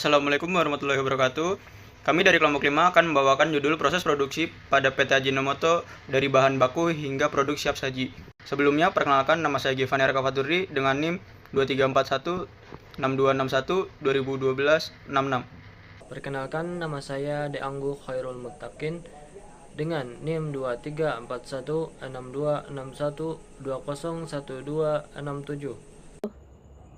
Assalamualaikum warahmatullahi wabarakatuh. Kami dari kelompok 5 akan membawakan judul proses produksi pada PT Ajinomoto dari bahan baku hingga produk siap saji. Sebelumnya, perkenalkan nama saya Giovanni Rakafaturi dengan NIM 2341 6261 2012 66. Perkenalkan, nama saya Deanggu Khairul Muttaqin dengan NIM 23416261201267.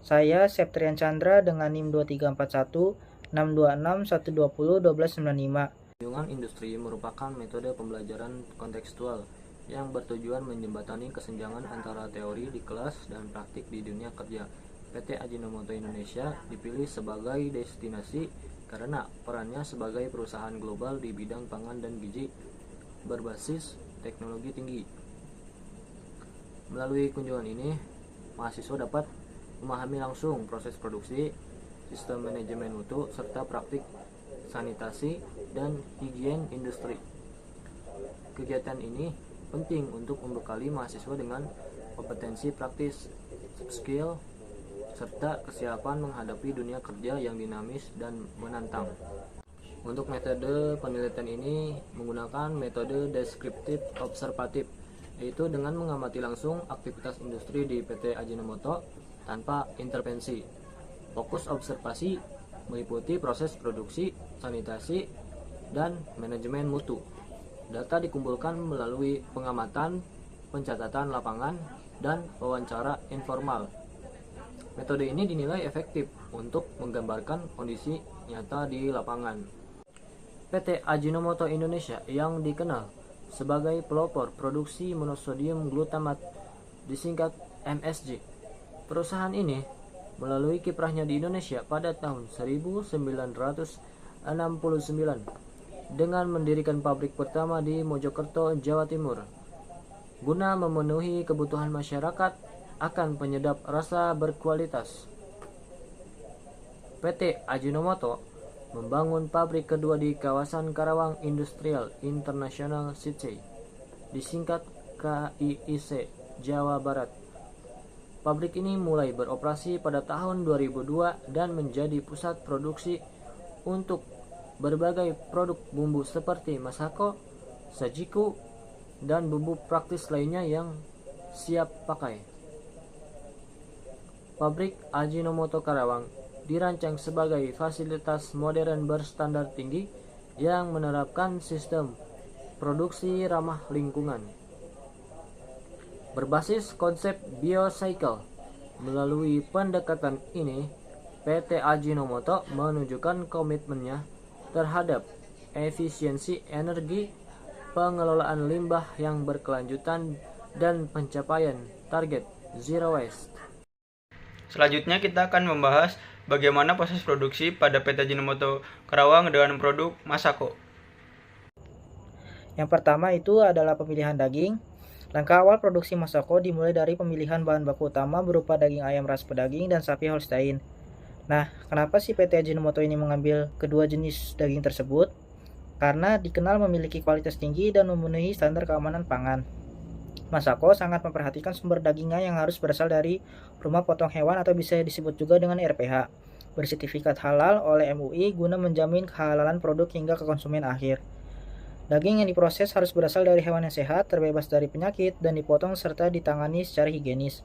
Saya Septrian Chandra dengan NIM 2341 626 120 1295. Kunjungan industri merupakan metode pembelajaran kontekstual yang bertujuan menjembatani kesenjangan antara teori di kelas dan praktik di dunia kerja. PT Ajinomoto Indonesia dipilih sebagai destinasi karena perannya sebagai perusahaan global di bidang pangan dan gizi berbasis teknologi tinggi. Melalui kunjungan ini, mahasiswa dapat memahami langsung proses produksi, sistem manajemen mutu, serta praktik sanitasi dan higien industri. Kegiatan ini penting untuk membekali mahasiswa dengan kompetensi praktis, skill, serta kesiapan menghadapi dunia kerja yang dinamis dan menantang. Untuk metode penelitian ini menggunakan metode deskriptif observatif, yaitu dengan mengamati langsung aktivitas industri di PT Ajinomoto tanpa intervensi. Fokus observasi meliputi proses produksi, sanitasi, dan manajemen mutu. Data dikumpulkan melalui pengamatan, pencatatan lapangan, dan wawancara informal. Metode ini dinilai efektif untuk menggambarkan kondisi nyata di lapangan. PT Ajinomoto Indonesia yang dikenal sebagai pelopor produksi monosodium glutamat disingkat MSG. Perusahaan ini melalui kiprahnya di Indonesia pada tahun 1969 dengan mendirikan pabrik pertama di Mojokerto, Jawa Timur, guna memenuhi kebutuhan masyarakat akan penyedap rasa berkualitas. PT Ajinomoto membangun pabrik kedua di kawasan Karawang Industrial International City, disingkat KIIC, Jawa Barat. Pabrik ini mulai beroperasi pada tahun 2002 dan menjadi pusat produksi untuk berbagai produk bumbu seperti masako, sajiku, dan bumbu praktis lainnya yang siap pakai. Pabrik Ajinomoto Karawang dirancang sebagai fasilitas modern berstandar tinggi yang menerapkan sistem produksi ramah lingkungan berbasis konsep biocycle. Melalui pendekatan ini, PT Ajinomoto menunjukkan komitmennya terhadap efisiensi energi, pengelolaan limbah yang berkelanjutan, dan pencapaian target zero waste. Selanjutnya kita akan membahas bagaimana proses produksi pada PT Ajinomoto Karawang dengan produk masako. Yang pertama itu adalah pemilihan daging. Langkah awal produksi masako dimulai dari pemilihan bahan baku utama berupa daging ayam ras pedaging dan sapi Holstein. Nah, kenapa sih PT Ajinomoto ini mengambil kedua jenis daging tersebut? Karena dikenal memiliki kualitas tinggi dan memenuhi standar keamanan pangan. Masako sangat memperhatikan sumber dagingnya yang harus berasal dari rumah potong hewan atau bisa disebut juga dengan RPH, bersertifikat halal oleh MUI guna menjamin kehalalan produk hingga ke konsumen akhir. Daging yang diproses harus berasal dari hewan yang sehat, terbebas dari penyakit, dan dipotong serta ditangani secara higienis.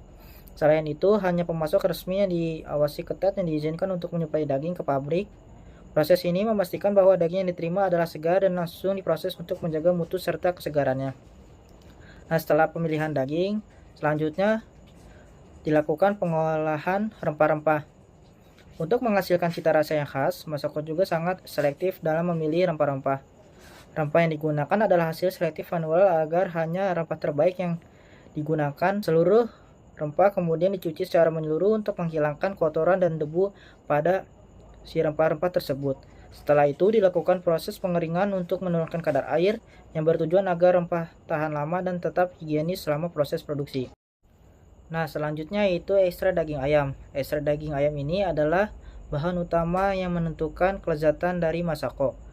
Selain itu, hanya pemasok resmi yang diawasi ketat yang diizinkan untuk menyuplai daging ke pabrik. Proses ini memastikan bahwa daging yang diterima adalah segar dan langsung diproses untuk menjaga mutu serta kesegarannya. Nah, setelah pemilihan daging, selanjutnya dilakukan pengolahan rempah-rempah. Untuk menghasilkan cita rasa yang khas, masako juga sangat selektif dalam memilih rempah-rempah. Rempah yang digunakan adalah hasil selektif manual agar hanya rempah terbaik yang digunakan. Seluruh rempah kemudian dicuci secara menyeluruh untuk menghilangkan kotoran dan debu pada si rempah-rempah tersebut. Setelah itu dilakukan proses pengeringan untuk menurunkan kadar air yang bertujuan agar rempah tahan lama dan tetap higienis selama proses produksi. Nah, selanjutnya itu ekstrak daging ayam. Ekstrak daging ayam ini adalah bahan utama yang menentukan kelezatan dari masako.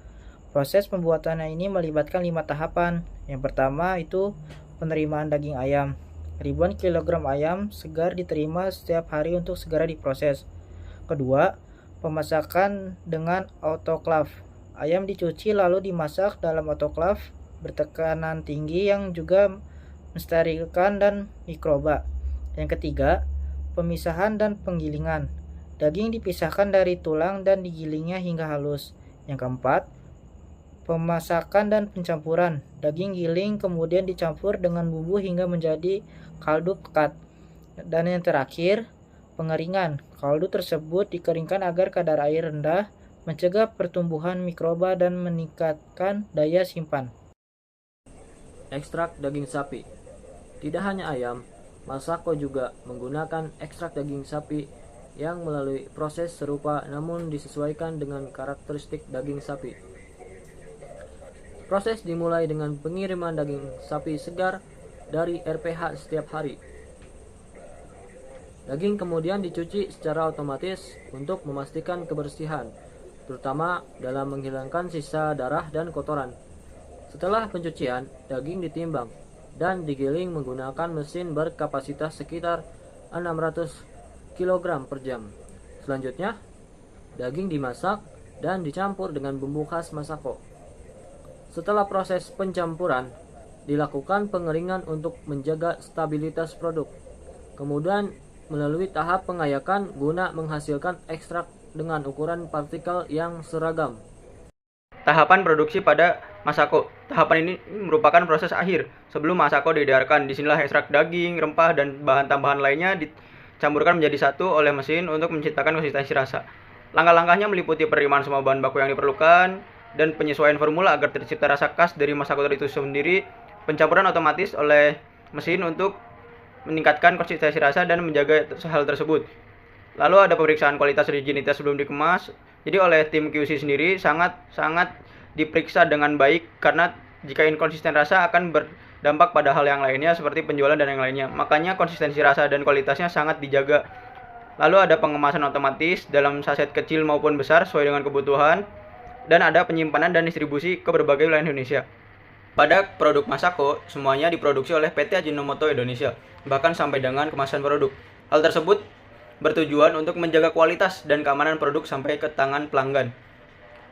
Proses pembuatannya ini melibatkan 5 tahapan. Yang pertama itu penerimaan daging ayam. Ribuan kilogram ayam segar diterima setiap hari untuk segera diproses. Kedua, Pemasakan dengan autoclave. Ayam dicuci lalu dimasak dalam autoclave bertekanan tinggi yang juga mensterilkan dan mikroba. Yang ketiga, pemisahan dan penggilingan. Daging dipisahkan dari tulang dan digilingnya hingga halus. Yang keempat, pemasakan dan pencampuran. Daging giling kemudian dicampur dengan bumbu hingga menjadi kaldu pekat. Dan yang terakhir, pengeringan. Kaldu tersebut dikeringkan agar kadar air rendah, mencegah pertumbuhan mikroba dan meningkatkan daya simpan. Ekstrak daging sapi. Tidak hanya ayam, Masako juga menggunakan ekstrak daging sapi yang melalui proses serupa namun disesuaikan dengan karakteristik daging sapi. Proses dimulai dengan pengiriman daging sapi segar dari RPH setiap hari. Daging kemudian dicuci secara otomatis untuk memastikan kebersihan, terutama dalam menghilangkan sisa darah dan kotoran. Setelah pencucian, daging ditimbang dan digiling menggunakan mesin berkapasitas sekitar 600 kg per jam. Selanjutnya, daging dimasak dan dicampur dengan bumbu khas Masako. Setelah proses pencampuran, dilakukan pengeringan untuk menjaga stabilitas produk. Kemudian melalui tahap pengayakan guna menghasilkan ekstrak dengan ukuran partikel yang seragam. Tahapan produksi pada Masako. Tahapan ini merupakan proses akhir sebelum Masako diedarkan. Disinilah ekstrak daging, rempah, dan bahan tambahan lainnya dicampurkan menjadi satu oleh mesin untuk menciptakan konsistensi rasa. Langkah-langkahnya meliputi penerimaan semua bahan baku yang diperlukan dan penyesuaian formula agar tercipta rasa khas dari Masako itu sendiri. Pencampuran otomatis oleh mesin untuk meningkatkan konsistensi rasa dan menjaga hal tersebut. Lalu ada pemeriksaan kualitas originalitas sebelum dikemas. Jadi oleh tim QC sendiri sangat diperiksa dengan baik karena jika inkonsisten rasa akan berdampak pada hal yang lainnya seperti penjualan dan yang lainnya. Makanya konsistensi rasa dan kualitasnya sangat dijaga. Lalu ada pengemasan otomatis dalam saset kecil maupun besar sesuai dengan kebutuhan dan ada penyimpanan dan distribusi ke berbagai wilayah Indonesia. Pada produk Masako, semuanya diproduksi oleh PT Ajinomoto Indonesia, bahkan sampai dengan kemasan produk. Hal tersebut bertujuan untuk menjaga kualitas dan keamanan produk sampai ke tangan pelanggan.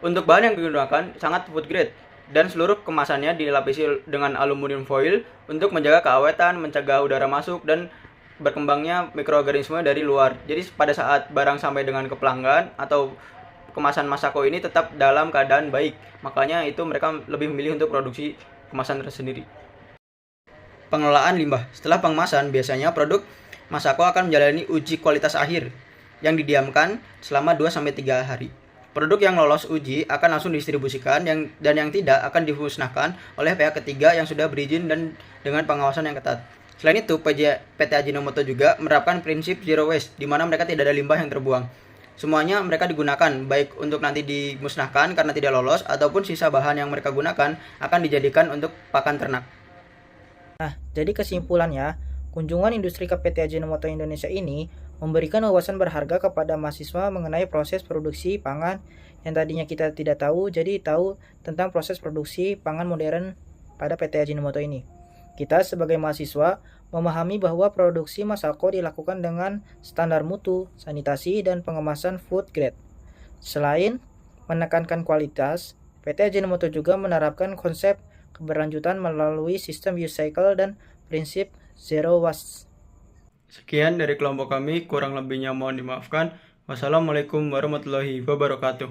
Untuk bahan yang digunakan sangat food grade dan seluruh kemasannya dilapisi dengan aluminium foil untuk menjaga keawetan, mencegah udara masuk dan berkembangnya mikroorganisme dari luar. Jadi pada saat barang sampai dengan ke pelanggan atau kemasan Masako ini tetap dalam keadaan baik. Makanya itu mereka lebih memilih untuk produksi kemasan tersendiri. Pengelolaan limbah. Setelah pengemasan, biasanya produk Masako akan menjalani uji kualitas akhir yang didiamkan selama 2-3 hari. Produk yang lolos uji akan langsung didistribusikan dan yang tidak akan dimusnahkan oleh pihak ketiga yang sudah berizin dan dengan pengawasan yang ketat. Selain itu, PT Ajinomoto juga menerapkan prinsip zero waste, di mana mereka tidak ada limbah yang terbuang. Semuanya mereka digunakan, baik untuk nanti dimusnahkan karena tidak lolos, ataupun sisa bahan yang mereka gunakan akan dijadikan untuk pakan ternak. Nah, jadi kesimpulannya, kunjungan industri ke PT Ajinomoto Indonesia ini memberikan wawasan berharga kepada mahasiswa mengenai proses produksi pangan yang tadinya kita tidak tahu, jadi tahu tentang proses produksi pangan modern pada PT Ajinomoto ini. Kita sebagai mahasiswa memahami bahwa produksi Masako dilakukan dengan standar mutu, sanitasi, dan pengemasan food grade. Selain menekankan kualitas, PT Ajinomoto juga menerapkan konsep keberlanjutan melalui sistem use cycle dan prinsip zero waste. Sekian dari kelompok kami, kurang lebihnya mohon dimaafkan. Wassalamualaikum warahmatullahi wabarakatuh.